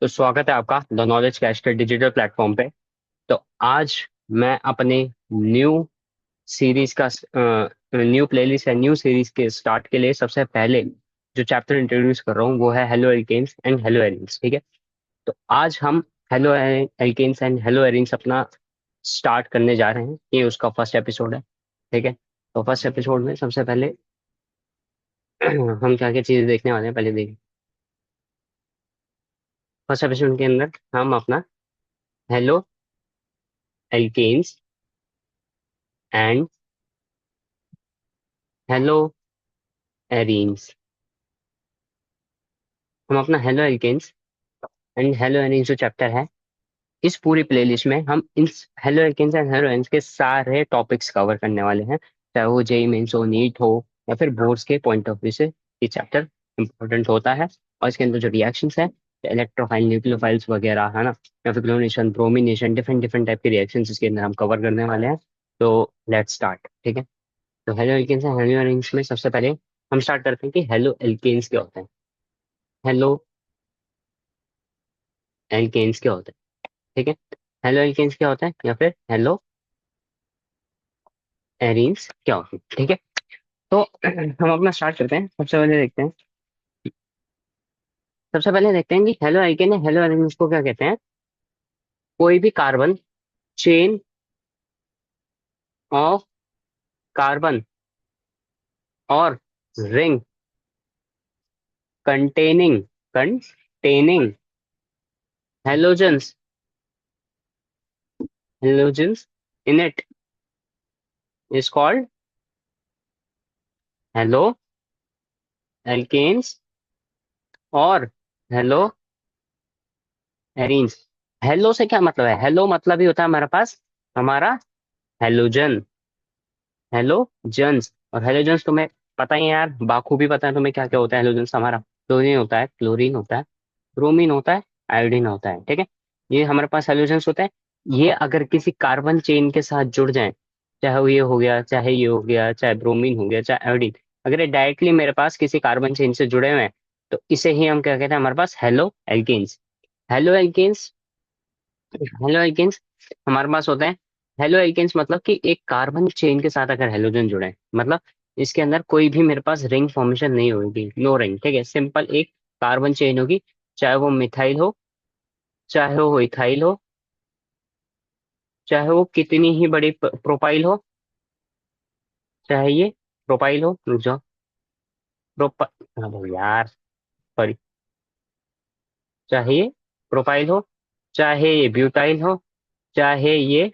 तो स्वागत है आपका द नॉलेज कैश के डिजिटल प्लेटफॉर्म पे। तो आज मैं अपने न्यू सीरीज का न्यू प्लेलिस्ट है, न्यू सीरीज के स्टार्ट के लिए सबसे पहले जो चैप्टर इंट्रोड्यूस कर रहा हूँ वो है haloalkanes and haloarenes. ठीक है। तो आज हम haloalkanes and haloarenes अपना स्टार्ट करने जा रहे हैं। ये उसका फर्स्ट एपिसोड है। ठीक है। तो फर्स्ट एपिसोड में सबसे पहले हम क्या क्या चीजें देखने वाले हैं पहले देखिए। फर्स्ट एपिसोड के अंदर हम अपना haloalkanes and haloarenes, हम अपना haloalkanes and haloarenes जो चैप्टर है, इस पूरी प्लेलिस्ट में हम इन haloalkanes and haloarenes के सारे टॉपिक्स कवर करने वाले हैं। चाहे वो जेई मेंस हो, नीट हो, या फिर बोर्ड्स के पॉइंट ऑफ व्यू से ये चैप्टर इंपॉर्टेंट होता है। और इसके अंदर जो रिएक्शंस है, इलेक्ट्रोफाइल, न्यूक्लियोफाइल्स वगैरह है ना, या फिर chlorination, bromination, different different type के रिएक्शंस इसके अंदर हम कवर करने वाले हैं। तो लेट्स स्टार्ट। ठीक है। तो haloalkanes and haloarenes में सबसे पहले हम स्टार्ट करते हैं कि हेलो एल्केन्स क्या होता है, हेलो एल्केन्स क्या होता है। ठीक है। हेलो एल्केन्स क्या होता है या फिर हेलो एरीन्स क्या होता है। ठीक है। तो हम अपना स्टार्ट करते हैं। सबसे पहले देखते हैं कि हेलो एल्केन है हेलो एरीन्स को क्या कहते हैं। कोई भी कार्बन चेन ऑफ कार्बन और ring containing containing halogens halogens in it is called haloalkanes और हेलो एरीन्स। हेलो से क्या मतलब है? हेलो मतलब ही होता है हमारे पास हमारा हेलोजन, हेलोजेंस। और हेलोजेंस तुम्हें पता ही है यार, बाखूबी पता है तुम्हें क्या क्या होता है हेलोजेंस हमारा। क्लोरीन होता है, क्लोरीन होता है, ब्रोमीन होता है, आयोडीन होता है। ठीक है। ये हमारे पास हेलोजेंस होता है। ये अगर किसी कार्बन चेन के साथ जुड़ जाए, चाहे वो ये हो गया, चाहे ये हो गया, चाहे ब्रोमीन हो गया, चाहे आयोडीन, अगर ये डायरेक्टली मेरे पास किसी कार्बन चेन से जुड़े हुए हैं, तो इसे ही हम क्या कहते हैं, हमारे पास haloalkanes. Haloalkanes, haloalkanes हमारे पास होते हैं। हेलो एल्केन्स मतलब कि एक कार्बन चेन के साथ अगर हेलोजन जुड़े हैं, मतलब इसके अंदर कोई भी मेरे पास रिंग फॉर्मेशन नहीं होगी, नो रिंग। ठीक है। सिंपल एक कार्बन चेन होगी, चाहे वो मिथाइल हो, चाहे वो इथाइल हो, चाहे वो कितनी ही बड़ी प्रोपाइल हो, चाहे ये प्रोपाइल हो, रुक जाओ, प्रोपा हाँ यार, सॉरी, चाहे ये प्रोपाइल हो, चाहे ये ब्यूटाइल हो, चाहे ये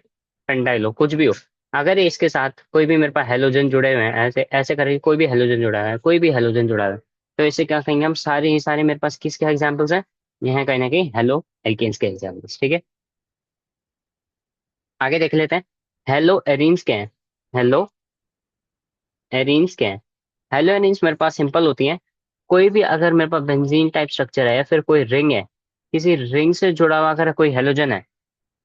पेंटाइल हो, कुछ भी हो, अगर ये इसके साथ कोई भी मेरे पास हेलोजन जुड़े हुए हैं, ऐसे ऐसे करके कोई भी हेलोजन जुड़ा है, कोई भी हेलोजन जुड़ा है, तो इसे क्या कहेंगे हम, सारे ही सारे मेरे पास किसके एग्जाम्पल्स हैं, ये हैं कहीं ना कहीं हेलो एल्केन्स के एग्जाम्पल्स। ठीक है। आगे देख लेते हैं हेलो एरीन्स क्या है। हेलो एरीन्स क्या है? हेलो एरीन्स मेरे पास सिंपल होती हैं। कोई भी अगर मेरे पास बेंजीन टाइप स्ट्रक्चर है या फिर कोई रिंग है, किसी रिंग से जुड़ा हुआ अगर कोई हेलोजन है,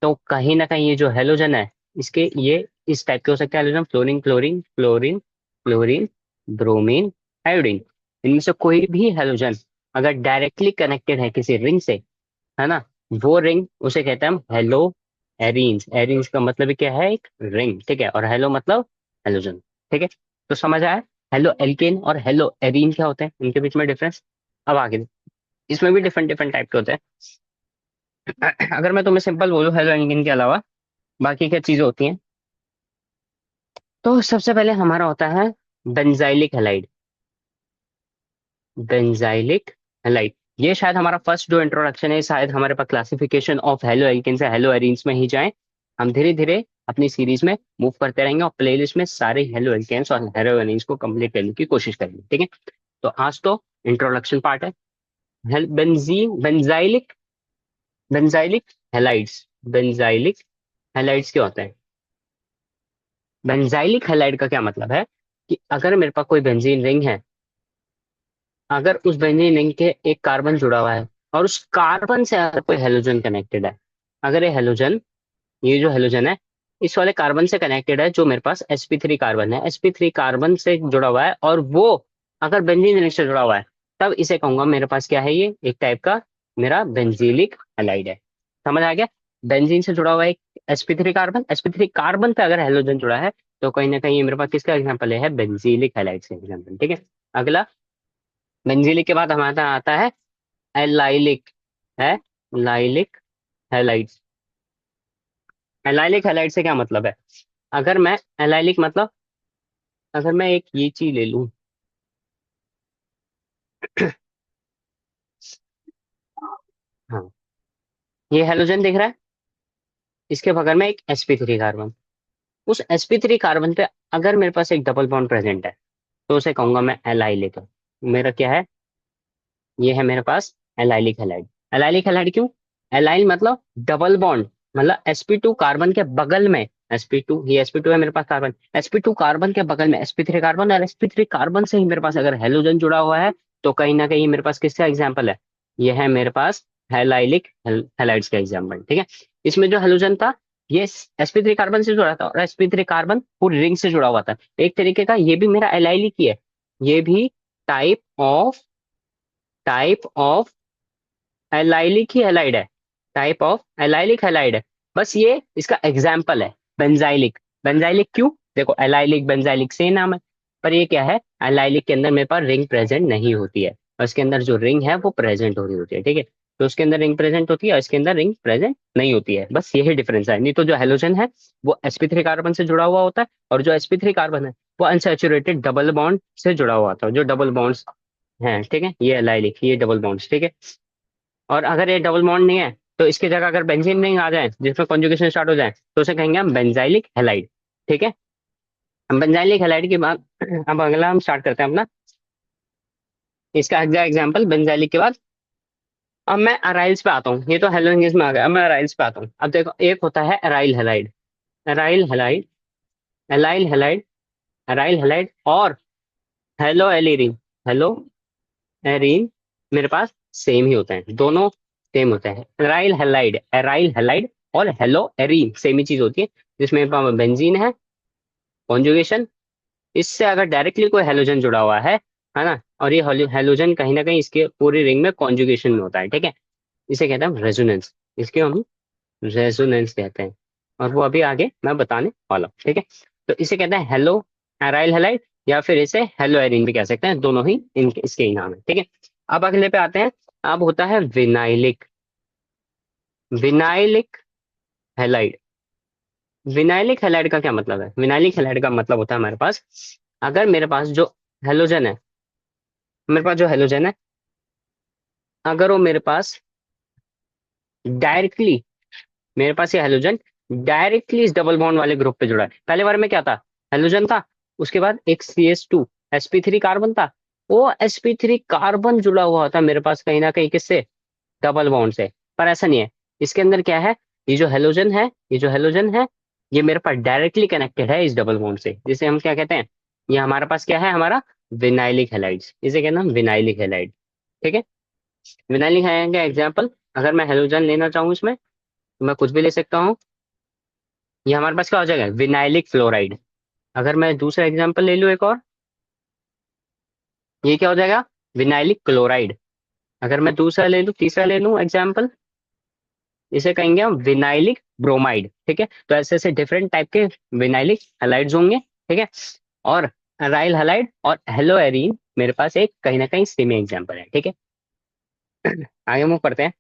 तो कहीं ना कहीं ये जो हेलोजन है, इसके ये इस टाइप के हो सकते हैं halogen, fluorine chlorine chlorine chlorine, bromine, iodine. इनमें से कोई भी हेलोजन अगर डायरेक्टली कनेक्टेड है किसी रिंग से, है ना, वो रिंग उसे कहते हैं हम हेलो एरीन्स। एरीन्स का मतलब ही क्या है, एक रिंग। ठीक है। और हेलो मतलब हेलोजन। ठीक है। तो समझ आया हेलो एल्केन और हेलो एरीन क्या होते हैं, इनके बीच में डिफरेंस। अब आगे इसमें भी डिफरेंट डिफरेंट टाइप के होते हैं। अगर मैं तुम्हें सिंपल बोलूँ हेलो एल्केन के अलावा बाकी क्या चीजें होती हैं, तो सबसे पहले हमारा होता है बेंजाइलिक हैलाइड। बेंजाइलिक हैलाइड, ये शायद हमारा फर्स्ट जो इंट्रोडक्शन है, शायद हमारे पास क्लासिफिकेशन ऑफ हेलो एल्केन से हेलो एरीन्स में ही जाए। हम धीरे धीरे अपनी सीरीज में मूव करते रहेंगे और प्लेलिस्ट में सारे हेलो एल्केन्स और हेलो एरीन्स को कंप्लीट करने की कोशिश करेंगे। ठीक है। तो आज तो इंट्रोडक्शन पार्ट है। Benzene benzylic benzylic halides, benzylic halides क्या होते हैं? बेंजाइलिक हैलाइड का क्या मतलब है कि अगर मेरे पास कोई बेंजीन रिंग है, अगर उस बेंजीन रिंग के एक कार्बन जुड़ा हुआ है और उस कार्बन से अगर कोई हेलोजन कनेक्टेड है, अगर ये हेलोजन, ये जो हेलोजन है इस वाले कार्बन से कनेक्टेड है, जो मेरे पास sp3 कार्बन है, sp3 कार्बन से जुड़ा हुआ है, और वो अगर बेंजीन रिंग से जुड़ा हुआ है, तब इसे कहूंगा मेरे पास क्या है, ये एक टाइप का मेरा बेंजीलिक हैलाइड है। समझ आ गया? बेंजीन से जुड़ा हुआ एक sp3 कार्बन, sp3 कार्बन पे अगर हेलोजन जुड़ा है तो कहीं ना कहीं ये मेरे पास किसका एग्जांपल है? बेंजीलिक हैलाइड का एग्जांपल। ठीक है। अगला, बेंजीलिक के बाद हमारा आता है एलाइलिक है, लाइलिक हैलाइड। एलाइलिक हैलाइड से क्या मतलब है? अगर मैं एलाइलिक मतलब, अगर मैं एक ये चीज ले लूं, हाँ, ये हेलोजन दिख रहा है, इसके बगल में एक sp3 कार्बन। उस sp3 कार्बन पे अगर मेरे पास एक डबल बॉन्ड प्रेजेंट है तो उसे कहूंगा मैं एलाइलिक। मेरा क्या है? ये है मेरे पास एलाइलिक हैलाइड। एलाइलिक हैलाइड क्यों? एलाइल मतलब डबल बॉन्ड, मतलब sp2 कार्बन के बगल में, sp2, ये sp2 है मेरे पास कार्बन, sp2 कार्बन के बगल में sp3 कार्बन, और sp3 कार्बन से ही मेरे पास अगर हेलोजन जुड़ा हुआ है तो कहीं ना कहीं मेरे पास किसका एग्जाम्पल है? ये है मेरे पास हैलाइलिक हैलाइड्स का एग्जाम्पल। ठीक है। इसमें जो हेलोजन था ये sp3 कार्बन से जुड़ा था, और sp3 कार्बन पूरी रिंग से जुड़ा हुआ था। एक तरीके का ये भी मेरा एलाइलिक ही है। ये भी type of type of allylic he halide है, टाइप ऑफ एलाइलिक हैलाइड है। बस ये इसका एग्जाम्पल है बेंजाइलिक। बेंजाइलिक क्यों? देखो, एलाइलिक बेंजाइलिक से नाम है, पर ये क्या है? एलाइलिक के अंदर मेरे पास रिंग प्रेजेंट नहीं होती है, और इसके अंदर जो रिंग है वो प्रेजेंट हो रही होती है। ठीक है। तो उसके अंदर रिंग प्रेजेंट होती है और इसके अंदर रिंग प्रेजेंट नहीं होती है, बस यही डिफरेंस है। नहीं तो जो हेलोजन है वो sp3 कार्बन से जुड़ा हुआ होता है, और जो sp3 कार्बन है वो अनसैचुरेटेड डबल बॉन्ड से जुड़ा हुआ था, जो डबल बॉन्ड्स हैं। ठीक है। ये एलाइलिक, ये डबल बॉन्ड्स। ठीक है। और अगर ये डबल बॉन्ड नहीं है तो इसकी जगह अगर बेंजीन रिंग आ जाए जिसमें कॉन्जुगेशन स्टार्ट हो जाए तो उसे कहेंगे हम बेंजाइलिक हैलाइड। ठीक है। हम बेंजाइलिक हैलाइड के बाद अब अगला हम स्टार्ट करते हैं अपना, इसका अगला एग्जांपल बेंजाइलिक के बाद। अब मैं अराइल्स पे आता हूँ, ये तो हेलोजन में आ गया, अब मैं अराइल्स पे आता हूँ। अब देखो, एक होता है aryl halide, aryl halide, allyl halide, aryl halide, और हेलो एलिरीन, हेलो एरीन, मेरे पास सेम ही होते हैं दोनों, सेम होते हैं। एराइल हैलाइड, एराइल हैलाइड और हेलो एरीन सेम ही चीज होती है, जिसमें बेंजीन है, कॉन्जुगेशन, इससे अगर डायरेक्टली कोई हेलोजन जुड़ा हुआ है ना, और ये हेलोजन कहीं ना कहीं इसके पूरी रिंग में कॉन्जुगेशन में होता है। ठीक है। इसे कहते हैं रेजोनेंस, इसके हम रेजोनेंस कहते हैं, और वो अभी आगे मैं बताने वाला हूँ। ठीक है। तो इसे कहते हैं हेलो एराइल हैलाइड, या फिर इसे हेलो एरीन भी कह सकते हैं, दोनों ही इसके ही नाम है। ठीक है। अब अगले पे आते हैं। अब होता है vinylic, vinylic halide. Vinylic halide का क्या मतलब है? विनाइलिक हैलाइड का मतलब होता है हमारे पास, अगर मेरे पास जो हेलोजन है, मेरे पास जो हेलोजन है, अगर वो मेरे पास डायरेक्टली, मेरे पास ये हेलोजन डायरेक्टली इस डबल बॉन्ड वाले ग्रुप पे जुड़ा है। पहले बार में क्या था? हेलोजन था, उसके बाद एक CH2 sp3 कार्बन था, वो sp3 कार्बन जुड़ा हुआ था मेरे पास कहीं ना कहीं किससे? डबल बॉन्ड से। पर ऐसा नहीं है, इसके अंदर क्या है? ये जो हेलोजन है, ये जो हेलोजन है, ये मेरे पास डायरेक्टली कनेक्टेड है इस डबल बॉन्ड से, जिसे हम क्या कहते हैं? ये हमारे पास क्या है? हमारा विनाइलिक हैलाइड्स, इसे कहते हैं विनाइलिक हैलाइड। ठीक है। विनाइलिक हैलाइड का एग्जाम्पल, अगर मैं हेलोजन लेना चाहूँ इसमें तो मैं कुछ भी ले सकता हूँ। ये हमारे पास क्या हो जाएगा? Vinylic fluoride. अगर मैं दूसरा एग्जाम्पल ले लूँ एक और, ये क्या हो जाएगा? Vinylic chloride. अगर मैं दूसरा ले लूँ, तीसरा ले लूँ एग्जाम्पल, इसे कहेंगे हम विनाइलिक ब्रोमाइड। ठीक है। तो ऐसे ऐसे डिफरेंट टाइप के विनाइलिक हैलाइड्स होंगे। ठीक है। और अराइल हैलाइड और हेलो एरीन मेरे पास एक कहीं ना कहीं सेमी एग्जाम्पल है। ठीक है। आगे मूव करते हैं।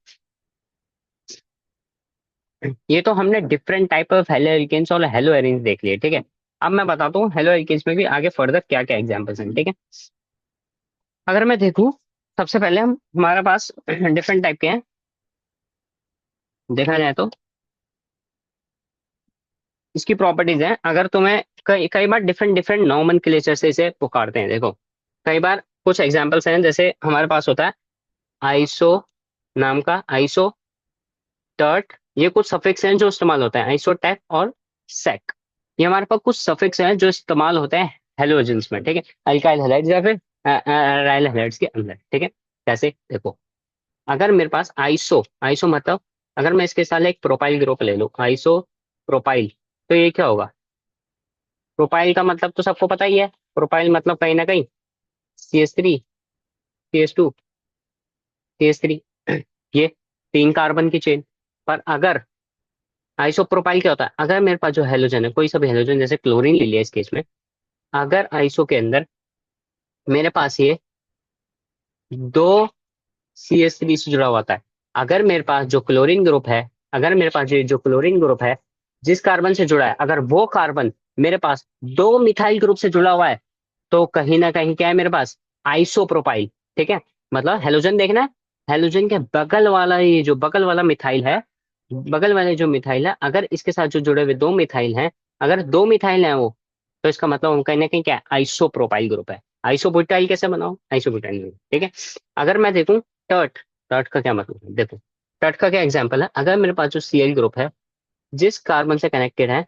ये तो हमने different type of haloalkanes और हेलो एरीन्स देख लिए। ठीक है। अब मैं बताता हूँ हेलो एल्केन्स में भी आगे फर्दर क्या क्या एग्जाम्पल्स हैं। ठीक है। अगर मैं देखूँ, सबसे पहले हम हमारे पास डिफरेंट टाइप के हैं, देखा जाए तो इसकी प्रॉपर्टीज हैं। अगर तुम्हें कई कई बार डिफरेंट डिफरेंट नॉमेनक्लेचर से इसे पुकारते हैं। देखो, कई बार कुछ एग्जांपल्स हैं, जैसे हमारे पास होता है आइसो नाम का, आइसो टर्ट, ये कुछ सफिक्स हैं जो इस्तेमाल होते हैं, आइसोटैक और सेक। ये हमारे पास कुछ सफिक्स हैं जो इस्तेमाल होते हैं हेलोजेंस में। ठीक है। अल्काइल हैलाइड्स या फिर अराइल हैलाइड्स के अंदर। ठीक है। कैसे? देखो, अगर मेरे पास आइसो, आइसो मतलब अगर मैं इसके साथ एक प्रोपाइल ग्रुप ले लूं, आइसो प्रोपाइल, तो ये क्या होगा? प्रोपाइल का मतलब तो सबको पता ही है, प्रोपाइल मतलब कहीं ना कहीं CH3 CH2 CH3 ये 3 कार्बन की चेन। पर अगर आइसोप्रोपाइल क्या होता है, अगर मेरे पास जो हेलोजन है, कोई सा भी हेलोजन, जैसे क्लोरीन ले लिया इस केस में, अगर आइसो के अंदर मेरे पास ये 2 CH3 से जुड़ा हुआ था, अगर मेरे पास जो क्लोरीन ग्रुप है, अगर मेरे पास ये जो क्लोरीन ग्रुप है जिस कार्बन से जुड़ा है, अगर वो कार्बन मेरे पास 2 मिथाइल ग्रुप से जुड़ा हुआ है, तो कहीं ना कहीं क्या है मेरे पास, आइसोप्रोपाइल। ठीक है, मतलब हेलोजन देखना है, हेलोजन के बगल वाला, ये जो बगल वाला मिथाइल है, बगल वाले जो मिथाइल है, अगर इसके साथ जो जुड़े हुए 2 मिथाइल हैं, अगर 2 मिथाइल हैं वो, तो इसका मतलब हम कहीं ना कहीं क्या है, आइसोप्रोपाइल ग्रुप है। आइसोब्यूटाइल कैसे बनाओ, आइसोब्यूटाइल ग्रुप। ठीक है, अगर मैं देखूं टर्ट, टर्ट का क्या मतलब है, देखो टर्ट का क्या एग्जाम्पल है, अगर मेरे पास जो Cl ग्रुप है जिस कार्बन से कनेक्टेड है,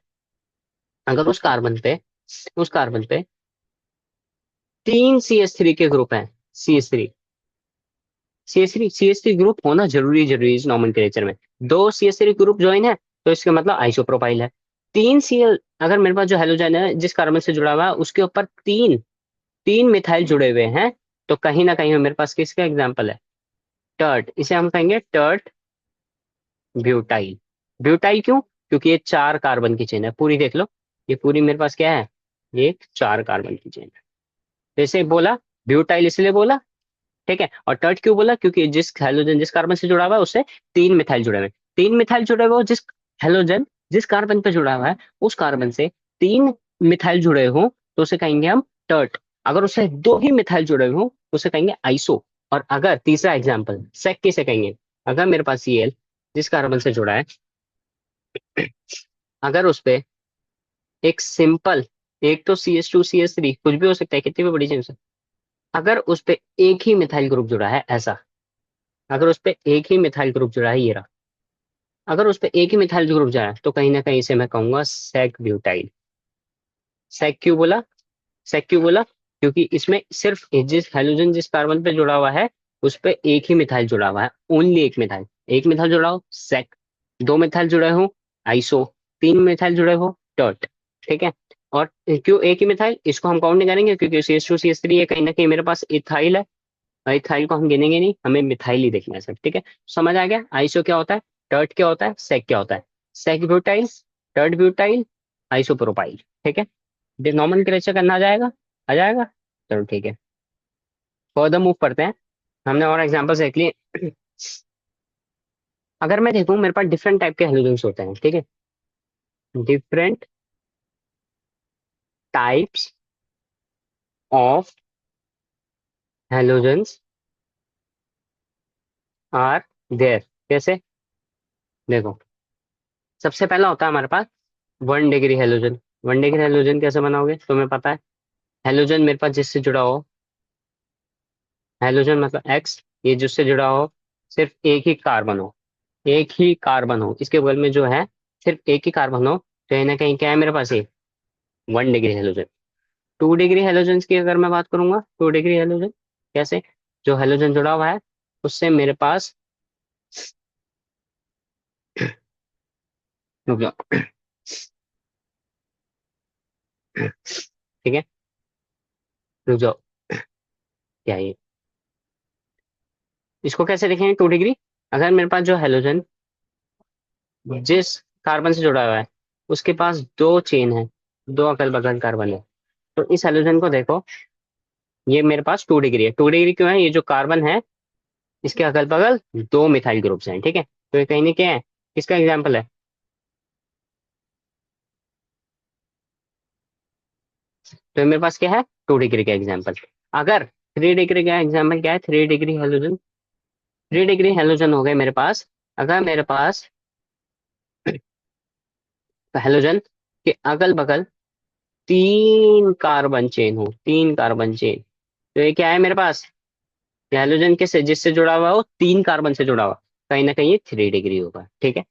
अगर उस कार्बन पे 3 CH3 के ग्रुप हैं, सी एच थ्री ग्रुप होना जरूरी इस नॉमेनक्लेचर में। 2 CH3 ग्रुप ज्वाइन है, तो इसका मतलब आइसोप्रोपाइल है। 3 Cl, अगर मेरे पास जो हेलोजन है जिस कार्बन से जुड़ा हुआ है उसके ऊपर तीन तीन मिथाइल जुड़े हुए हैं, तो कहीं ना कहीं मेरे पास किसका एग्जाम्पल है, टर्ट। इसे हम कहेंगे टर्ट ब्यूटाइल। ब्यूटाइल क्यों, क्योंकि ये 4 कार्बन की चेन है पूरी, देख लो ये पूरी मेरे पास क्या है, ये 4 कार्बन की चेन है। जैसे बोला ब्यूटाइल इसलिए बोला, ठीक है, और टर्ट क्यों बोला, क्योंकि जिस हेलोजन जिस कार्बन से जुड़ा हुआ है उससे 3 मिथाइल जुड़े हुए हैं। 3 मिथाइल जुड़े हुए हो, जिस हेलोजन जिस कार्बन पे जुड़ा हुआ है उस कार्बन से 3 मिथाइल जुड़े हो, तो उसे कहेंगे हम टर्ट। अगर उससे 2 ही मिथाइल जुड़े हो तो उसे कहेंगे आइसो। और अगर तीसरा एग्जाम्पल सेक किसे कहेंगे, अगर मेरे पास Cl जिस कार्बन से जुड़ा है, अगर उस पे एक सिंपल, एक तो CH2 CH3 कुछ भी हो सकता है, कितनी भी बड़ी चीज, अगर उस पे एक ही मिथाइल ग्रुप जुड़ा है ऐसा, अगर उस पे एक ही मिथाइल ग्रुप जुड़ा है, ये रहा, अगर उस पे एक ही मिथाइल ग्रुप जुड़ा है, तो कहीं ना कहीं इसे मैं कहूंगा सेक ब्यूटाइल। सेक क्यों बोला, सेक क्यों बोला, क्योंकि इसमें सिर्फ जिस हेलोजन जिस कार्बन पे जुड़ा हुआ है उस पे एक ही मिथाइल जुड़ा हुआ है, ओनली एक मिथाइल जुड़ा हो सेक, 2 मिथाइल जुड़े हो आइसो, 3 मिथाइल जुड़े हो टर्ट। ठीक है, और क्यों एक ही मिथाइल, इसको हम काउंट नहीं करेंगे क्योंकि CH2 CH3 है, कहीं ना कहीं मेरे पास इथाइल है, और इथाइल को हम गिनेंगे नहीं, हमें मिथाइल ही देखना है सर। ठीक है, समझ आ गया आइसो क्या होता है, टर्ट क्या होता है, सेक क्या होता है, sec butyl, tert butyl, isopropyl. ठीक है, नॉमेनक्लेचर करना आ जाएगा। चलो ठीक है, फर्दर मूव करते हैं, हमने और एग्जांपल्स देख लिए। अगर मैं देखूं मेरे पास डिफरेंट टाइप के हेलोजेंस होते हैं, ठीक है, different types of halogens are there. कैसे, देखो सबसे पहला होता है हमारे पास 1 डिग्री हेलोजन। 1 डिग्री हेलोजन कैसे बनाओगे, तुम्हें पता है, हेलोजन मेरे पास जिससे जुड़ा हो, हेलोजन मतलब एक्स, ये जिससे जुड़ा हो सिर्फ एक ही कार्बन हो, एक ही कार्बन हो, इसके बगल में जो है सिर्फ एक ही कार्बन हो, तो कहीं ना कहीं क्या है मेरे पास ये 1 डिग्री हेलोजन। 2 डिग्री हेलोजन की अगर मैं बात करूंगा, 2 डिग्री हेलोजन कैसे, जो हेलोजन जुड़ा हुआ है उससे मेरे पास, रुक जाओ, ठीक है, रुक जाओ, क्या है ये, इसको कैसे देखेंगे 2 डिग्री, अगर मेरे पास जो हेलोजन जिस कार्बन से जुड़ा हुआ है उसके पास 2 चेन है, 2 अगल बगल कार्बन है, तो इस हेलोजन को देखो, ये मेरे पास 2 डिग्री है। 2 डिग्री क्यों है, ये जो कार्बन है इसके अगल बगल 2 मिथाइल ग्रुप्स हैं। ठीक है, तो ये कहीं ना क्या है, किसका एग्जाम्पल है, तो मेरे पास क्या है 2 डिग्री का एग्जाम्पल। अगर 3 डिग्री का एग्जाम्पल क्या है, 3 डिग्री हेलोजन, 3 डिग्री हेलोजन हो गए मेरे पास, अगर मेरे पास हेलोजन के अगल बगल 3 कार्बन चेन हो, 3 कार्बन चेन, तो ये क्या है मेरे पास, हेलोजन के से जिससे जुड़ा हुआ हो 3 कार्बन से जुड़ा हुआ, कहीं ना कहीं ये 3 डिग्री होगा। ठीक है,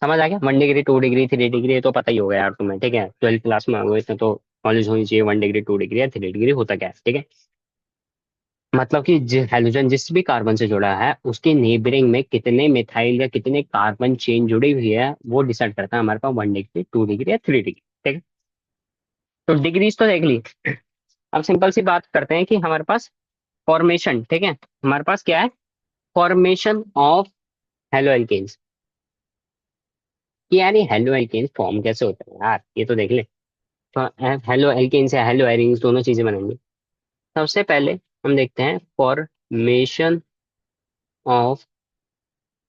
समझ आ गया, 1 डिग्री 2 डिग्री 3 डिग्री, ये तो पता ही होगा यार तुम्हें। ठीक है, 12th क्लास में आ गए, इतना तो नॉलेज होनी चाहिए, 1 डिग्री 2 डिग्री या 3 डिग्री होता क्या है। ठीक है, मतलब कि हेलोजन जिस भी कार्बन से जुड़ा है उसके नेबरिंग में कितने मिथाइल या कितने कार्बन चेन जुड़ी हुई है, वो डिसाइड करता है हमारे पास 1 डिग्री 2 डिग्री या 3 डिग्री। ठीक है, तो डिग्रीज तो देख ली, अब सिंपल सी बात करते हैं कि हमारे पास फॉर्मेशन, ठीक है, हमारे पास क्या है, फॉर्मेशन ऑफ हेलो एल्केन्स, कि यार ये हेलो एल्केन्स फॉर्म कैसे होता है यार, ये तो देख ले। तो हेलो एल्केन्स या हेलो एरिन्स दोनों चीजें बनेंगी। सबसे पहले हम देखते हैं formation of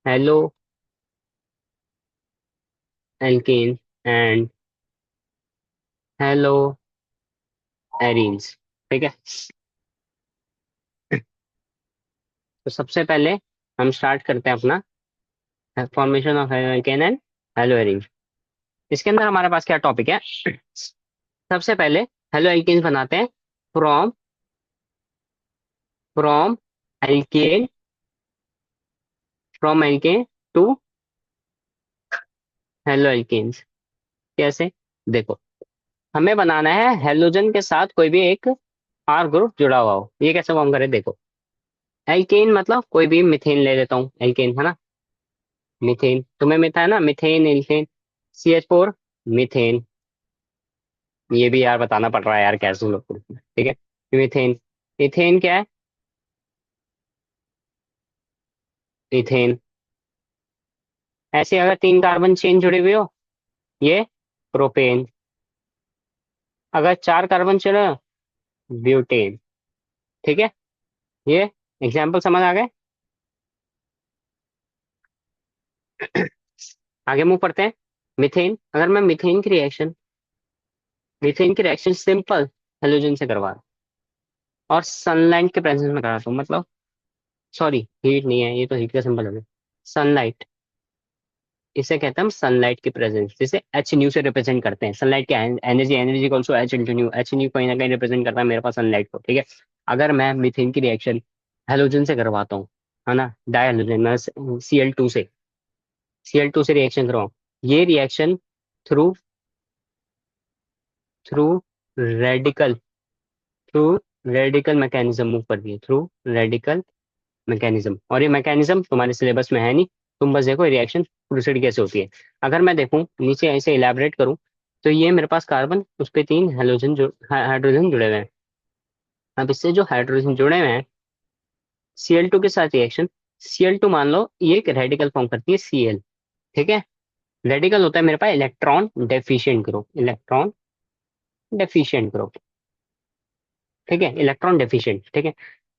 halo alkane and haloarenes. ठीक है, तो सबसे पहले हम स्टार्ट करते हैं अपना formation of halo alkane and hello arenes. इसके अंदर हमारे पास क्या टॉपिक है? सबसे पहले हेलो एल्केन्स बनाते हैं from from alkane from alkane to haloalkanes. कैसे? देखो, हमें बनाना है हेलोजन के साथ कोई भी एक आर ग्रुप जुड़ा हुआ हो। ये कैसे फॉर्म करे? देखो, एल्केन मतलब कोई भी मिथेन ले लेता हूँ, एल्केन है ना, मिथेन तुम्हें मिथा है ना, मिथेन एल्केन, CH4 मिथेन। ये भी यार बताना पड़ रहा है यार कैसे लोग, ठीक है। मिथेन, इथेन क्या है? इथेन। ऐसे अगर 3 कार्बन चेन जुड़े हुए हो, ये प्रोपेन। अगर 4 कार्बन जुड़े हो, ब्यूटेन। ठीक है, ये एग्जाम्पल समझ आ गए? आगे मूव करते हैं। मिथेन, अगर मैं मिथेन की रिएक्शन सिंपल हेलोजन से करवा रहा हूं और सनलाइट के प्रेजेंस में कराता हूँ, मतलब सॉरी हीट नहीं है, ये तो हीट का सिंपल हो गया। सनलाइट, इसे कहते हैं हम सनलाइट की प्रेजेंस, जिसे एच न्यू से रिप्रेजेंट करते हैं। सनलाइट क्या है? Energy, energy also H into new. H new कहीं ना कहीं रिप्रेजेंट करता है मेरे पास सनलाइट को, ठीक है। अगर मैं मीथेन की रिएक्शन हेलोजन से करवाता हूँ, है ना, डाई हेलोजन, Cl2 से रिएक्शन करवाऊँ, ये reaction through through radical through radical mechanism move करती है, थ्रू रेडिकल मैकेनिज्म। और ये मैकेनिज्म तुम्हारे सिलेबस में है नहीं, तुम बस देखो रिएक्शन प्रोसीड कैसे होती है। अगर मैं देखूं नीचे ऐसे इलेबरेट करूं, तो ये मेरे पास कार्बन, उस पे 3 हाइड्रोजन जुड़े हुए हैं। अब इससे जो हाइड्रोजन जुड़े हुए हैं, Cl2 के साथ रिएक्शन, Cl2 मान लो ये एक रेडिकल फॉर्म करती है, Cl। ठीक है, रेडिकल होता है मेरे पास electron deficient group, electron deficient group. ठीक है, इलेक्ट्रॉन डेफिशिएंट, ठीक है।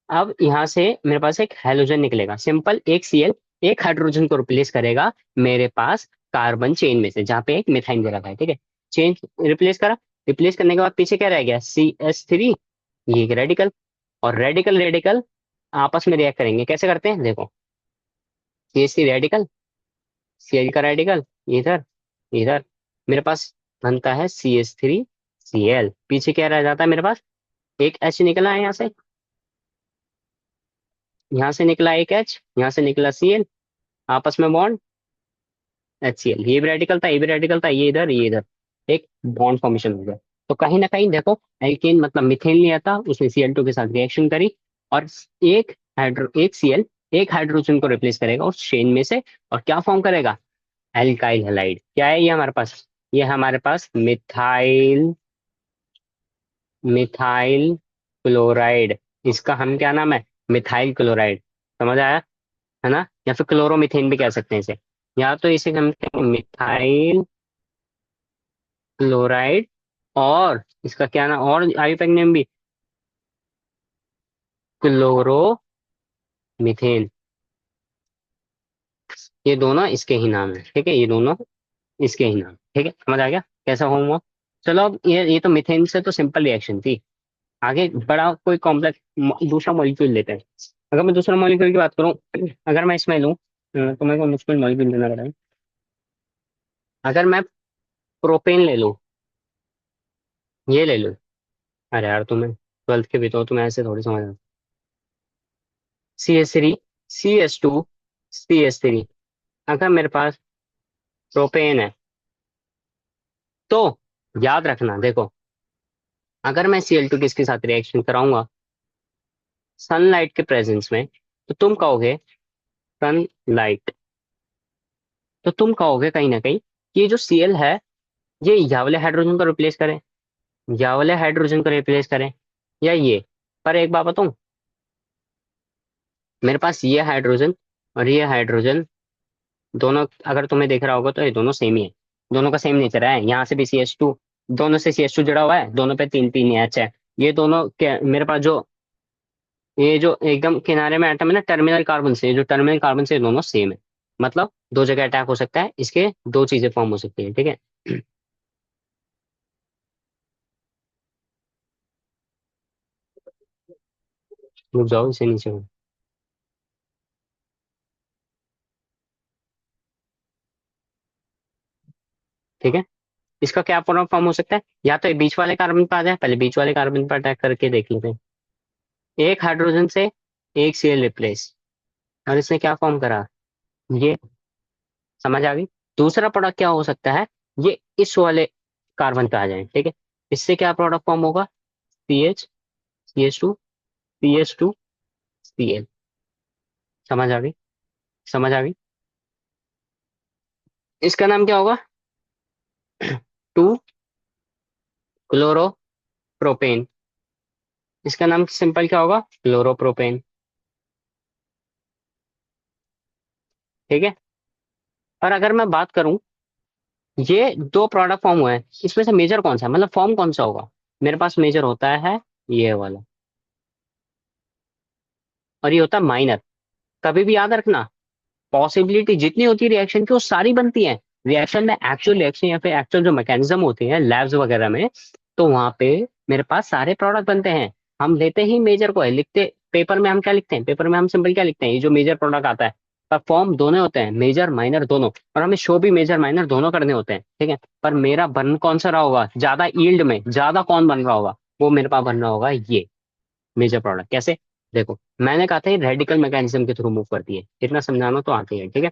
अब यहाँ से मेरे पास एक हेलोजन निकलेगा, सिंपल एक Cl, एक हाइड्रोजन को रिप्लेस करेगा मेरे पास कार्बन चेन में से, जहाँ पे एक मिथाइन दे रखा है, ठीक है। चेन रिप्लेस करा, रिप्लेस करने के बाद पीछे क्या रह गया? CH3, ये एक रेडिकल। और रेडिकल रेडिकल आपस में रिएक्ट करेंगे, कैसे करते हैं देखो। CH3 रेडिकल, Cl का रेडिकल, इधर इधर, मेरे पास बनता है CH3Cl। पीछे क्या रह जाता है मेरे पास? एक H निकला है यहाँ से, यहाँ से निकला एक H, यहाँ से निकला Cl, आपस में बॉन्ड, HCl। ये भी रेडिकल था, ये भी रेडिकल था, ये इधर, एक बॉन्ड फॉर्मेशन हो गया। तो कहीं ना कहीं देखो, एल्केन मतलब मिथेन लिया था, उसने Cl2 के साथ रिएक्शन करी, और एक Cl एक हाइड्रोजन को रिप्लेस करेगा उस चेन में से, और क्या फॉर्म करेगा? Alkyl halide. क्या है ये हमारे पास? ये हमारे पास मिथाइल मिथाइल क्लोराइड। इसका हम क्या नाम है? Methyl chloride. समझ आया? है ना, या फिर क्लोरोमीथेन भी कह सकते हैं इसे, या तो इसे हम कहते हैं मिथाइल क्लोराइड, और इसका क्या नाम और आयुपैक नेम भी, क्लोरोमीथेन। ये दोनों इसके ही नाम है, ठीक है, ये दोनों इसके ही नाम, ठीक है। समझ आ गया कैसा होगा? चलो, अब ये तो मिथेन से तो सिंपल रिएक्शन थी। आगे बड़ा कोई कॉम्प्लेक्स दूसरा मॉलिक्यूल लेते हैं। अगर मैं दूसरा मॉलिक्यूल की बात करूं, अगर मैं इसमें लूं, तो मेरे को मुश्किल मॉलिक्यूल लेना पड़ेगा। अगर मैं प्रोपेन ले लूं, ये ले लूं, अरे यार तुम्हें 12th के भी तो तुम्हें ऐसे थोड़ी समझ आ। CH3, CH2, CH3। अगर मेरे पास प्रोपेन है, तो याद रखना देखो, अगर मैं Cl2 किसके साथ रिएक्शन कराऊंगा सनलाइट के प्रेजेंस में, तो तुम कहोगे सनलाइट, तो तुम कहोगे कहीं ना कहीं कि ये जो Cl है, ये या वाले हाइड्रोजन को रिप्लेस करें, या वाले हाइड्रोजन को रिप्लेस करें, या ये। पर एक बात बताऊं, मेरे पास ये हाइड्रोजन और ये हाइड्रोजन, दोनों अगर तुम्हें देख रहा होगा तो ये दोनों सेम ही है। दोनों का सेम नेचर है, यहाँ से भी CH2, दोनों से CH2 जुड़ा हुआ है, दोनों पे तीन तीन H है। ये दोनों मेरे पास जो, ये जो एकदम किनारे में एटम है ना टर्मिनल कार्बन से, जो टर्मिनल कार्बन से ये दोनों सेम है। मतलब दो जगह अटैक हो सकता है इसके, दो चीजें फॉर्म हो सकती है, ठीक है। रुक जाओ इसे नीचे में। ठीक है, इसका क्या फॉर्म हो सकता है, या तो ये बीच वाले कार्बन पे आ जाए, पहले बीच वाले कार्बन पर अटैक करके देख लेते हैं। एक हाइड्रोजन से एक Cl रिप्लेस, और इसने क्या फॉर्म करा, ये, समझ आ गई। दूसरा प्रोडक्ट क्या हो सकता है, ये इस वाले कार्बन पे आ जाए, ठीक है। इससे क्या प्रोडक्ट फॉर्म होगा, CH, CH2, CH2, Cl। समझ आ गई, समझ आ गई। इसका नाम क्या होगा, टू क्लोरोप्रोपेन। इसका नाम सिंपल क्या होगा, क्लोरोप्रोपेन। ठीक है। और अगर मैं बात करूं, ये दो प्रोडक्ट फॉर्म हुए हैं, इसमें से मेजर कौन सा है, मतलब फॉर्म कौन सा होगा। मेरे पास मेजर होता है ये वाला, और ये होता है माइनर। कभी भी याद रखना, पॉसिबिलिटी जितनी होती है रिएक्शन की वो सारी बनती है। रिएक्शन में एक्चुअल रिएक्शन या फिर एक्चुअल जो मैकेनिज्म होते हैं लैब्स वगैरह में, तो वहां पे मेरे पास सारे प्रोडक्ट बनते हैं। हम लेते ही मेजर को है, लिखते पेपर में हम क्या लिखते हैं, पेपर में हम सिंपल क्या लिखते हैं, ये जो मेजर प्रोडक्ट आता है, पर फॉर्म दोनों होते हैं, मेजर माइनर दोनों। और हमें शो भी मेजर माइनर दोनों करने होते हैं, ठीक है। पर मेरा बर्न कौन सा रहा होगा, ज्यादा यील्ड में ज्यादा कौन बन रहा होगा, वो मेरे पास बनना होगा ये मेजर प्रोडक्ट। कैसे, देखो मैंने कहा था ये रेडिकल मैकेनिज्म के थ्रू मूव करती है, इतना समझाना तो आती है, ठीक है।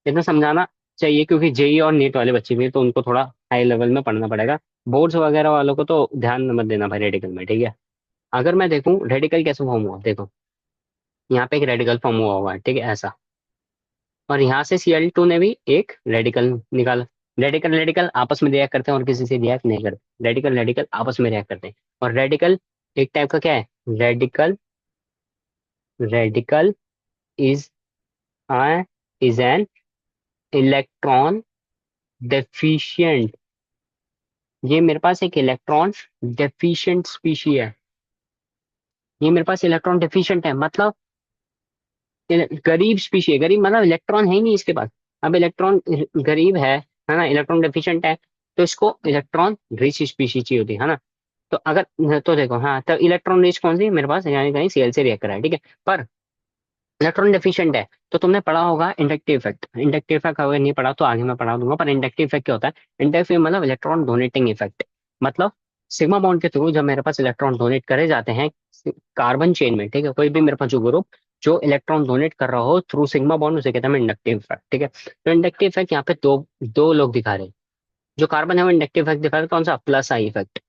इतना समझाना चाहिए, क्योंकि जेई और नीट वाले बच्चे भी हैं, तो उनको थोड़ा हाई लेवल में पढ़ना पड़ेगा। बोर्ड्स वगैरह वालों को तो ध्यान मत देना भाई रेडिकल में, ठीक है। अगर मैं देखूं रेडिकल कैसे फॉर्म हुआ, देखो यहाँ पे एक रेडिकल फॉर्म हुआ हुआ है, ठीक है, ऐसा। और यहाँ से Cl2 ने भी एक रेडिकल निकाला। रेडिकल रेडिकल आपस में रिएक्ट करते हैं और किसी से रिएक्ट नहीं करते, रेडिकल रेडिकल आपस में रिएक्ट करते हैं। और रेडिकल एक टाइप का क्या है, radical, radical is is an electron deficient. ये मेरे पास एक इलेक्ट्रॉन डेफिशिएंट स्पीशी है। ये मेरे पास इलेक्ट्रॉन डेफिशिएंट है, मतलब गरीब स्पीशी है। गरीब मतलब इलेक्ट्रॉन है ही नहीं इसके पास। अब इलेक्ट्रॉन गरीब है ना, इलेक्ट्रॉन डेफिशिएंट है, तो इसको इलेक्ट्रॉन रिच स्पीशी चाहिए होती है ना। तो अगर, तो देखो हाँ, तो इलेक्ट्रॉन रिच कौन सी है मेरे पास, यानी कहीं Cl से रिएक्ट करा है, ठीक है। पर इलेक्ट्रॉन डेफिशिएंट है, तो तुमने पढ़ा होगा इंडक्टिव इफेक्ट। इंडक्टिव इफेक्ट अगर नहीं पढ़ा तो आगे मैं पढ़ा दूंगा। पर इंडक्टिव इफेक्ट क्या होता है, इंडक्टिव मतलब इलेक्ट्रॉन डोनेटिंग इफेक्ट। मतलब सिग्मा बॉन्ड के थ्रू जब मेरे पास इलेक्ट्रॉन डोनेट करे जाते हैं कार्बन चेन में, ठीक है, कोई भी मेरे पास जो ग्रुप जो इलेक्ट्रॉन डोनेट कर रहा हो थ्रू सिग्मा बॉन्ड, उसे कहते हैं इंडक्टिव इफेक्ट, ठीक है। तो इंडक्टिव इफेक्ट यहाँ पे दो दो लोग दिखा रहे हैं। जो कार्बन है वो इंडक्टिव इफेक्ट दिखा रहा है, कौन सा, प्लस आई इफेक्ट।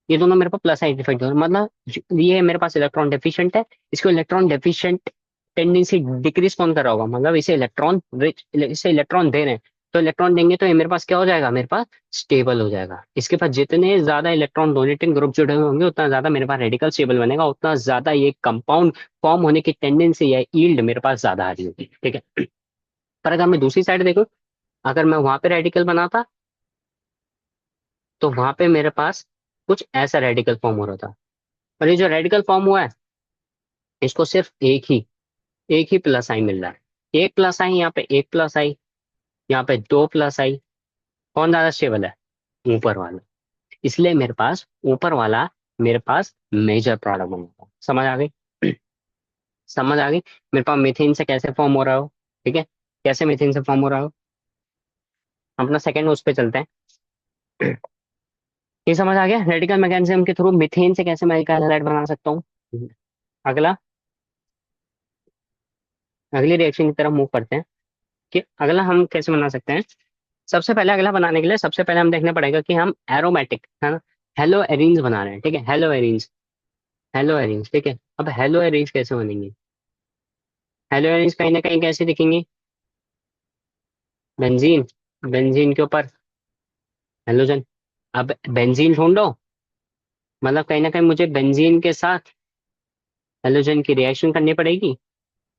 ये दोनों मेरे पास प्लस साइड इफेक्ट हो, मतलब ये मेरे पास इलेक्ट्रॉन डेफिशिएंट है। इसको इलेक्ट्रॉन डेफिशिएंट टेंडेंसी डिक्रीज कौन कर रहा होगा, मतलब इसे इलेक्ट्रॉन रिच, इसे इलेक्ट्रॉन दे रहे हैं, तो इलेक्ट्रॉन देंगे तो ये मेरे पास क्या हो जाएगा, मेरे पास स्टेबल हो जाएगा। इसके पास जितने ज्यादा इलेक्ट्रॉन डोनेटिंग ग्रुप जुड़े हुए होंगे उतना ज्यादा मेरे पास रेडिकल स्टेबल बनेगा, उतना ज्यादा ये कंपाउंड फॉर्म होने की टेंडेंसी या यील्ड मेरे पास ज्यादा आ रही होगी, ठीक है। पर अगर मैं दूसरी साइड देखूं, अगर मैं वहां पे रेडिकल बनाता, तो वहां पे मेरे पास कुछ ऐसा रेडिकल फॉर्म हो रहा था। और ये जो रेडिकल फॉर्म हुआ है, इसको सिर्फ एक ही प्लस आई मिल रहा है। एक प्लस आई, यहाँ पे एक प्लस आई, यहाँ पे दो प्लस आई। कौन ज्यादा स्टेबल है, ऊपर वाला। इसलिए मेरे पास ऊपर वाला मेरे पास मेजर प्रोडक्ट बनता है। समझ आ गई, समझ आ गई। मेरे पास मीथेन से कैसे फॉर्म हो रहा हो, ठीक है, कैसे मीथेन से फॉर्म हो रहा हो। अपना सेकंड उस पे चलते हैं। ये समझ आ गया, रेडिकल मैकेनिज्म के थ्रू मीथेन से कैसे मैं एक हैलाइड बना सकता हूँ। अगला, अगली रिएक्शन की तरफ मूव करते हैं कि अगला हम कैसे बना सकते हैं। सबसे पहले अगला बनाने के लिए सबसे पहले हम देखना पड़ेगा कि हम एरोमेटिक है ना, हेलो एरीन्स बना रहे हैं, ठीक है, हेलो एरीन्स, हेलो एरीन्स, ठीक है। अब हेलो एरीन्स कैसे बनेंगे, हेलो एरीन्स कहीं ना कहीं कैसे दिखेंगी, बेंजीन, बेंजीन के ऊपर हेलोजन। अब बेंजीन ढूंढो, मतलब कहीं ना कहीं मुझे बेंजीन के साथ हेलोजन की रिएक्शन करनी पड़ेगी।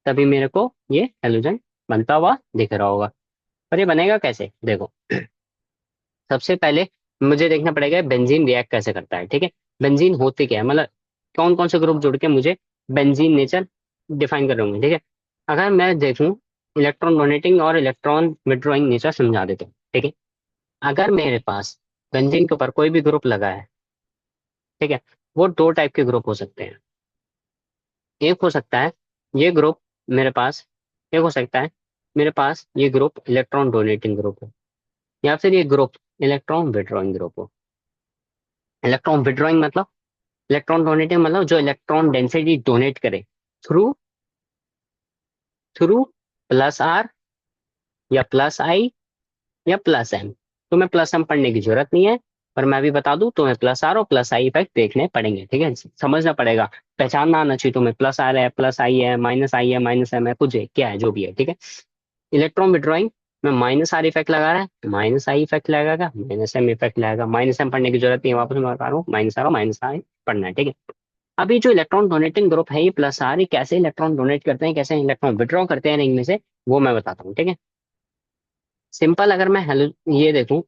तभी मेरे को ये हेलोजन बनता हुआ दिख रहा होगा। पर ये बनेगा कैसे, देखो। सबसे पहले मुझे देखना पड़ेगा बेंजीन रिएक्ट कैसे करता है, ठीक है। बेंजीन होते क्या है, मतलब कौन कौन से ग्रुप जुड़ के मुझे बेंजीन नेचर डिफाइन कर रहे होंगे, ठीक है। अगर मैं देखूं, इलेक्ट्रॉन डोनेटिंग और इलेक्ट्रॉन विड्रॉइंग नेचर समझा देते हैं, ठीक है। अगर मेरे पास बेंजीन के ऊपर कोई भी ग्रुप लगा है, ठीक है, वो दो टाइप के ग्रुप हो सकते हैं। एक हो सकता है ये ग्रुप मेरे पास, एक हो सकता है मेरे पास ये ग्रुप इलेक्ट्रॉन डोनेटिंग ग्रुप हो, या फिर ये ग्रुप इलेक्ट्रॉन विड्रॉइंग ग्रुप हो। इलेक्ट्रॉन विड्रॉइंग मतलब, इलेक्ट्रॉन डोनेटिंग मतलब जो इलेक्ट्रॉन डेंसिटी डोनेट करे थ्रू थ्रू प्लस आर या प्लस आई या प्लस एम। तुम्हें प्लस एम पढ़ने की जरूरत नहीं है, पर मैं भी बता दूं, तुम्हें प्लस आर और प्लस आई इफेक्ट देखने पड़ेंगे, ठीक है। समझना पड़ेगा, पहचानना आना चाहिए तुम्हें, प्लस आर है, प्लस आई है, माइनस एम है, कुछ है क्या है, जो भी है, ठीक है। इलेक्ट्रॉन विड्रॉइंग में माइनस आर इफेक्ट लगा रहा है, माइनस आई इफेक्ट लगेगा, माइनस एम इफेक्ट लगेगा। माइनस एम पढ़ने की जरूरत नहीं है, वापस मैं बता रहा हूँ, माइनस आर और माइनस आई पढ़ना है, ठीक है। अभी जो इलेक्ट्रॉन डोनेटिंग ग्रुप है ये प्लस आर, ये कैसे इलेक्ट्रॉन डोनेट करते हैं, कैसे इलेक्ट्रॉन विड्रॉ करते हैं रिंग में से, वो मैं बताता हूँ, ठीक है। सिंपल, अगर मैं हेलो ये देखूं,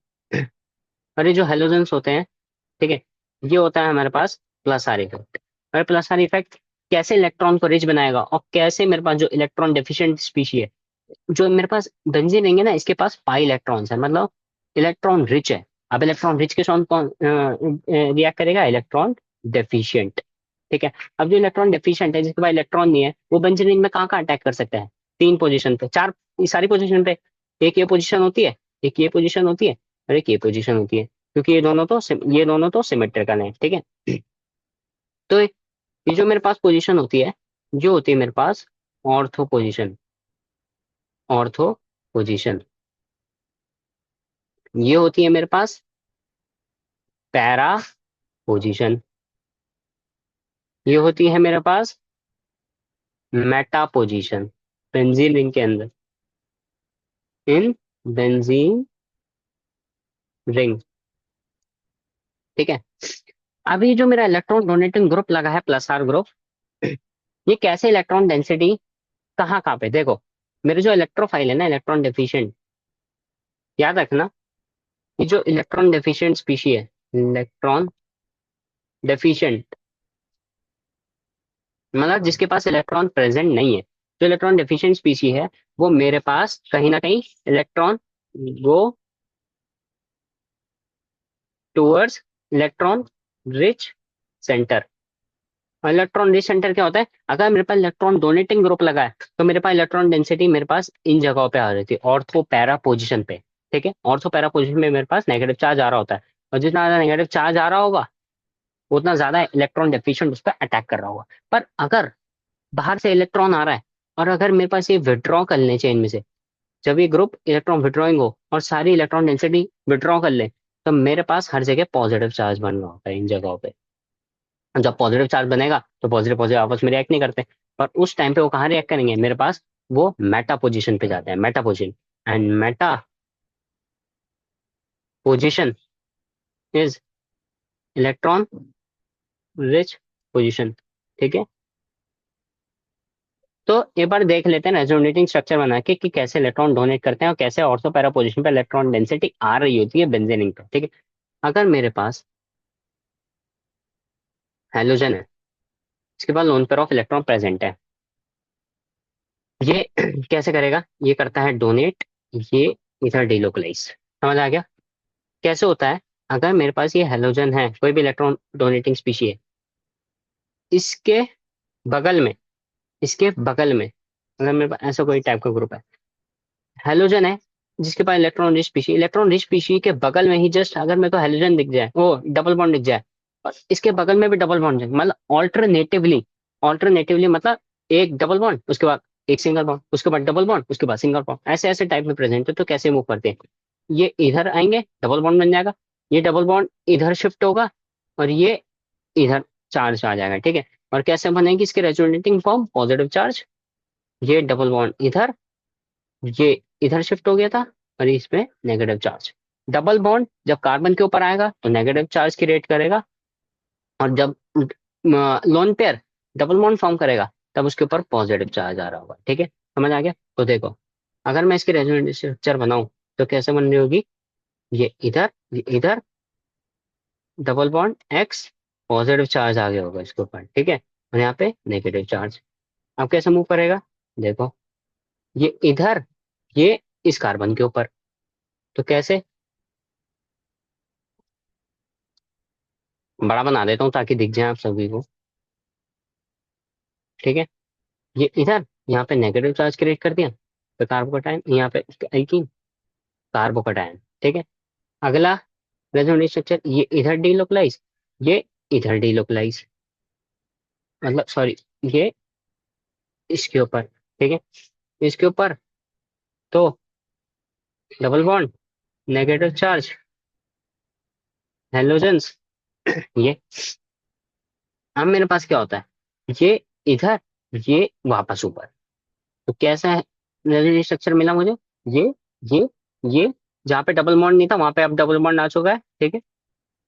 अरे जो हेलोजेंस होते हैं, ठीक है, ये होता है हमारे पास प्लस आर इफेक्ट। और प्लस आर इफेक्ट कैसे इलेक्ट्रॉन को रिच बनाएगा, और कैसे मेरे पास जो इलेक्ट्रॉन डेफिशिएंट स्पीशी है, जो मेरे पास बेंजीन रिंग है ना, इसके पास पाई इलेक्ट्रॉन्स है, मतलब इलेक्ट्रॉन रिच है। अब इलेक्ट्रॉन रिच के साथ कौन रिएक्ट करेगा, इलेक्ट्रॉन डेफिशिएंट, ठीक है। अब जो इलेक्ट्रॉन डेफिशिएंट है, जिसके पास इलेक्ट्रॉन नहीं है, वो बेंजीन रिंग में कहाँ कहाँ अटैक कर सकता है, तीन पोजीशन पे, चार, ये सारी पोजीशन पे। एक ये पोजीशन होती है, एक ये पोजीशन होती है, और एक ये पोजीशन होती है, क्योंकि ये दोनों तो सिमेट्रिकल है, ठीक है। तो ये जो मेरे पास पोजीशन होती है, जो होती है मेरे पास ऑर्थो पोजीशन, ऑर्थो पोजीशन। ये होती है मेरे पास पैरा पोजीशन। ये होती है मेरे पास मेटा पोजीशन, बेंजीन रिंग के अंदर, इन बेंजीन रिंग, ठीक है। अभी जो मेरा इलेक्ट्रॉन डोनेटिंग ग्रुप लगा है प्लस आर ग्रुप, ये कैसे इलेक्ट्रॉन डेंसिटी कहाँ कहाँ पे, देखो। मेरे जो इलेक्ट्रोफाइल है ना, इलेक्ट्रॉन डेफिशिएंट, याद रखना, ये जो इलेक्ट्रॉन डेफिशिएंट स्पीशी है, इलेक्ट्रॉन डेफिशिएंट मतलब जिसके पास इलेक्ट्रॉन प्रेजेंट नहीं है, जो इलेक्ट्रॉन डेफिशिएंट स्पीशी है, वो मेरे पास कहीं ना कहीं electron go towards electron rich centre. और इलेक्ट्रॉन रिच सेंटर क्या होता है, अगर मेरे पास इलेक्ट्रॉन डोनेटिंग ग्रुप लगा है, तो मेरे पास इलेक्ट्रॉन डेंसिटी मेरे पास इन जगहों पे आ जाती है, ऑर्थो पैरा पोजिशन पे, ठीक है। ऑर्थो पैरा पोजिशन में मेरे पास नेगेटिव चार्ज आ रहा होता है, और जितना ज्यादा नेगेटिव चार्ज आ रहा होगा, उतना ज्यादा इलेक्ट्रॉन डेफिशिएंट उस पर अटैक कर रहा होगा। पर अगर बाहर से इलेक्ट्रॉन आ रहा है, और अगर मेरे पास ये विड्रॉ कर ले चेन में से, जब ये ग्रुप इलेक्ट्रॉन विड्रॉइंग हो और सारी इलेक्ट्रॉन डेंसिटी विड्रॉ कर ले, तो मेरे पास हर जगह पॉजिटिव चार्ज बन रहा होता है इन जगहों पे। जब पॉजिटिव चार्ज बनेगा तो पॉजिटिव पॉजिटिव आपस में रिएक्ट नहीं करते, पर उस टाइम पे वो कहाँ रिएक्ट करेंगे, मेरे पास वो मेटा पोजिशन पे जाते हैं, Meta position. And Meta position is electron rich position, ठीक है। तो एक बार देख लेते हैं रेजोनेटिंग स्ट्रक्चर बना के कि कैसे इलेक्ट्रॉन डोनेट करते हैं और कैसे ऑर्थो पैरा पोजिशन पे इलेक्ट्रॉन डेंसिटी आ रही होती है बेंजीन पे, ठीक है। अगर मेरे पास हेलोजन है, इसके पास lone pair of electron present है, ये कैसे करेगा, ये करता है डोनेट, ये इधर डिलोकलाइज, समझ आ गया कैसे होता है। अगर मेरे पास ये हेलोजन है, कोई भी इलेक्ट्रॉन डोनेटिंग स्पीशी है, इसके बगल में, इसके बगल में अगर मेरे पास ऐसा कोई टाइप का ग्रुप है, हेलोजन है, जिसके पास इलेक्ट्रॉन रिच स्पीशी के बगल में ही जस्ट अगर मेरे को हेलोजन दिख जाए, वो डबल बॉन्ड दिख जाए, और इसके बगल में भी डबल बॉन्ड दिख जाए, मतलब ऑल्टरनेटिवली, ऑल्टरनेटिवली मतलब एक डबल बॉन्ड, उसके बाद एक सिंगल बॉन्ड, उसके बाद डबल बॉन्ड, उसके बाद सिंगल बॉन्ड, ऐसे ऐसे टाइप में प्रेजेंट है। तो कैसे मूव करते हैं, ये इधर आएंगे, डबल बॉन्ड बन जाएगा, ये डबल बॉन्ड इधर शिफ्ट होगा, और ये इधर चार्ज आ जाएगा, ठीक है। और कैसे बनेगी इसके रेजोनेटिंग फॉर्म, पॉजिटिव चार्ज, ये डबल बॉन्ड इधर, ये इधर शिफ्ट हो गया था, और इसमें नेगेटिव चार्ज। डबल बॉन्ड जब कार्बन के ऊपर आएगा तो नेगेटिव चार्ज क्रिएट करेगा, और जब lone pair double bond form करेगा, तब उसके ऊपर पॉजिटिव चार्ज आ रहा होगा। ठीक है, समझ आ गया? तो देखो, अगर मैं इसकी रेजोनेंस स्ट्रक्चर बनाऊं तो कैसे बन रही होगी? ये इधर double bond X, positive charge आ गया होगा इसके ऊपर। ठीक है, और यहाँ पे नेगेटिव चार्ज। अब कैसे मूव करेगा? देखो, ये इधर, ये इस कार्बन के ऊपर। तो कैसे? बड़ा बना देता हूँ ताकि दिख जाए आप सभी को। ठीक है, ये इधर, यहाँ पे नेगेटिव चार्ज क्रिएट कर दिया, तो कार्बोकैटायन, यहाँ पे एल्कीन, कार्बोकैटायन। ठीक है, अगला रेजोनेंस स्ट्रक्चर, ये इधर डीलोकलाइज, ये इधर डीलोकलाइज, मतलब सॉरी, ये इसके ऊपर। ठीक है, इसके ऊपर, तो double bond, negative charge, halogens, ये। अब मेरे पास क्या होता है? ये इधर, ये वापस ऊपर। तो कैसा है रेजोनेंस स्ट्रक्चर मिला मुझे? ये ये ये, जहाँ पे डबल बॉन्ड नहीं था वहां पे अब डबल बॉन्ड आ चुका है। ठीक है,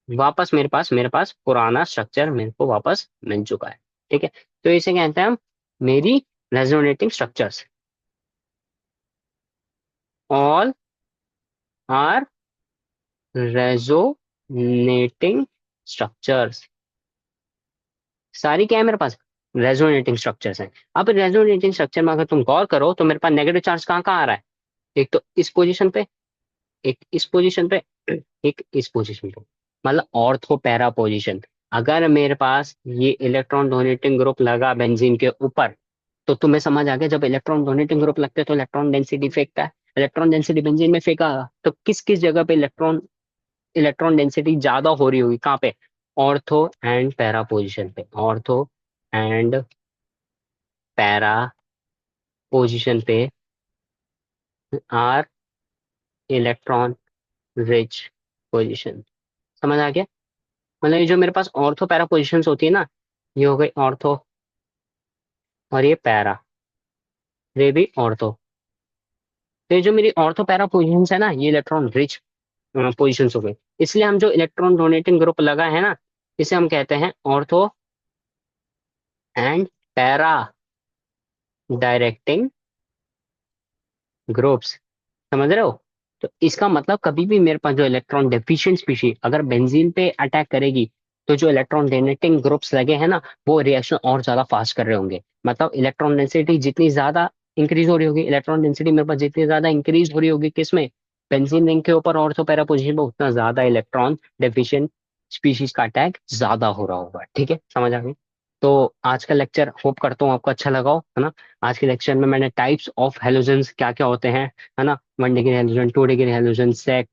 वापस मेरे पास पुराना स्ट्रक्चर मेरे को वापस मिल चुका है। ठीक है, तो इसे कहते हैं हम मेरी resonating structures. All are resonating structures. सारी क्या है मेरे पास? रेजोनेटिंग स्ट्रक्चर्स हैं। अब रेजोनेटिंग स्ट्रक्चर में अगर तुम गौर करो तो मेरे पास नेगेटिव चार्ज कहाँ कहाँ आ रहा है? एक तो इस पोजीशन पे, एक इस पोजीशन पे, एक इस पोजीशन पे, मतलब ऑर्थो पैरा पोजीशन। अगर मेरे पास ये इलेक्ट्रॉन डोनेटिंग ग्रुप लगा बेंजीन के ऊपर, तो तुम्हें समझ आ गया, जब इलेक्ट्रॉन डोनेटिंग ग्रुप लगते हैं तो इलेक्ट्रॉन डेंसिटी फेंकता है। इलेक्ट्रॉन डेंसिटी बेंजीन में फेंका, तो किस किस जगह पे इलेक्ट्रॉन इलेक्ट्रॉन डेंसिटी ज्यादा हो रही होगी? कहाँ पे? ऑर्थो एंड पैरा पोजीशन पे। ऑर्थो एंड पैरा पोजीशन पे आर इलेक्ट्रॉन रिच पोजीशन। समझ आ गया? मतलब ये जो मेरे पास ऑर्थो पैरा पोजिशंस होती है ना, ये हो गई ऑर्थो, और ये पैरा, ये भी ऑर्थो। तो ये जो मेरी ऑर्थो पैरा पोजिशंस है ना, ये इलेक्ट्रॉन रिच पोजिशंस हो गई। इसलिए हम जो इलेक्ट्रॉन डोनेटिंग ग्रुप लगा है ना, इसे हम कहते हैं ortho and para directing groups. समझ रहे हो? तो इसका मतलब कभी भी मेरे पास जो इलेक्ट्रॉन डेफिशिएंट स्पीशीज अगर बेंजीन पे अटैक करेगी, तो जो इलेक्ट्रॉन डोनेटिंग ग्रुप्स लगे हैं ना, वो रिएक्शन और ज्यादा फास्ट कर रहे होंगे। मतलब इलेक्ट्रॉन डेंसिटी जितनी ज्यादा इंक्रीज हो रही होगी, इलेक्ट्रॉन डेंसिटी मेरे पास जितनी ज्यादा इंक्रीज हो रही होगी, किसमें? बेंजीन रिंग के ऊपर और तो पैरा पोजीशन पे, उतना ज्यादा इलेक्ट्रॉन डेफिशिएंट स्पीशीज का अटैक ज्यादा हो रहा होगा। ठीक है, समझ आ गई? तो आज का लेक्चर होप करता हूँ आपको अच्छा लगा हो, है ना? आज के लेक्चर में मैंने टाइप्स ऑफ हेलोजेंस क्या क्या होते हैं, है ना, 1 degree halogen, 2 degree halogen, sec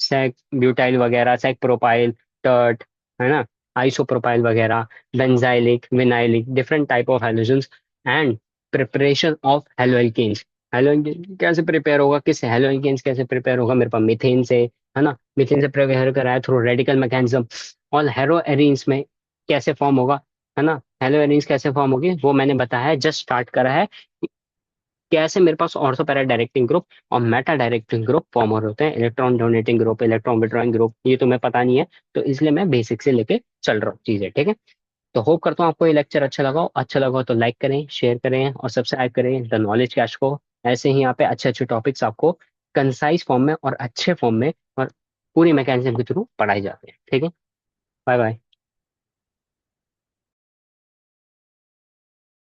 sec butyl वगैरह, सेक प्रोपाइल, टर्ट, है ना, आइसोप्रोपाइल वगैरह, benzylic, vinylic, different type of halogens, and preparation of haloalkanes. Haloalkane कैसे प्रिपेयर होगा, किस हेलोइल्केन्स कैसे प्रिपेयर होगा? मेरे पास मीथेन से, है ना, मीथेन से प्रिपेयर कराया थ्रू रेडिकल मैकेनिज्म। और हेलो एरीन्स में कैसे फॉर्म होगा, है ना, हेलो एरीन्स कैसे फॉर्म होगी, वो मैंने बताया है, जस्ट स्टार्ट करा है। कैसे मेरे पास ऑर्थो पैरा डायरेक्टिंग ग्रुप और मेटा डायरेक्टिंग ग्रुप फॉर्म हो रहे होते हैं, electron donating group, electron withdrawing group, ये तुम्हें पता नहीं है, तो इसलिए मैं बेसिक से लेके चल रहा हूँ चीजें। ठीक है, तो होप करता हूँ आपको ये लेक्चर अच्छा लगा हो तो लाइक करें, शेयर करें और सब्सक्राइब करें द नॉलेज कैश को। ऐसे ही यहाँ पे अच्छे अच्छे टॉपिक्स आपको कंसाइज फॉर्म में और अच्छे फॉर्म में और पूरी मैकेनिज्म के थ्रू पढ़ाई जाते हैं। ठीक है, बाय बाय।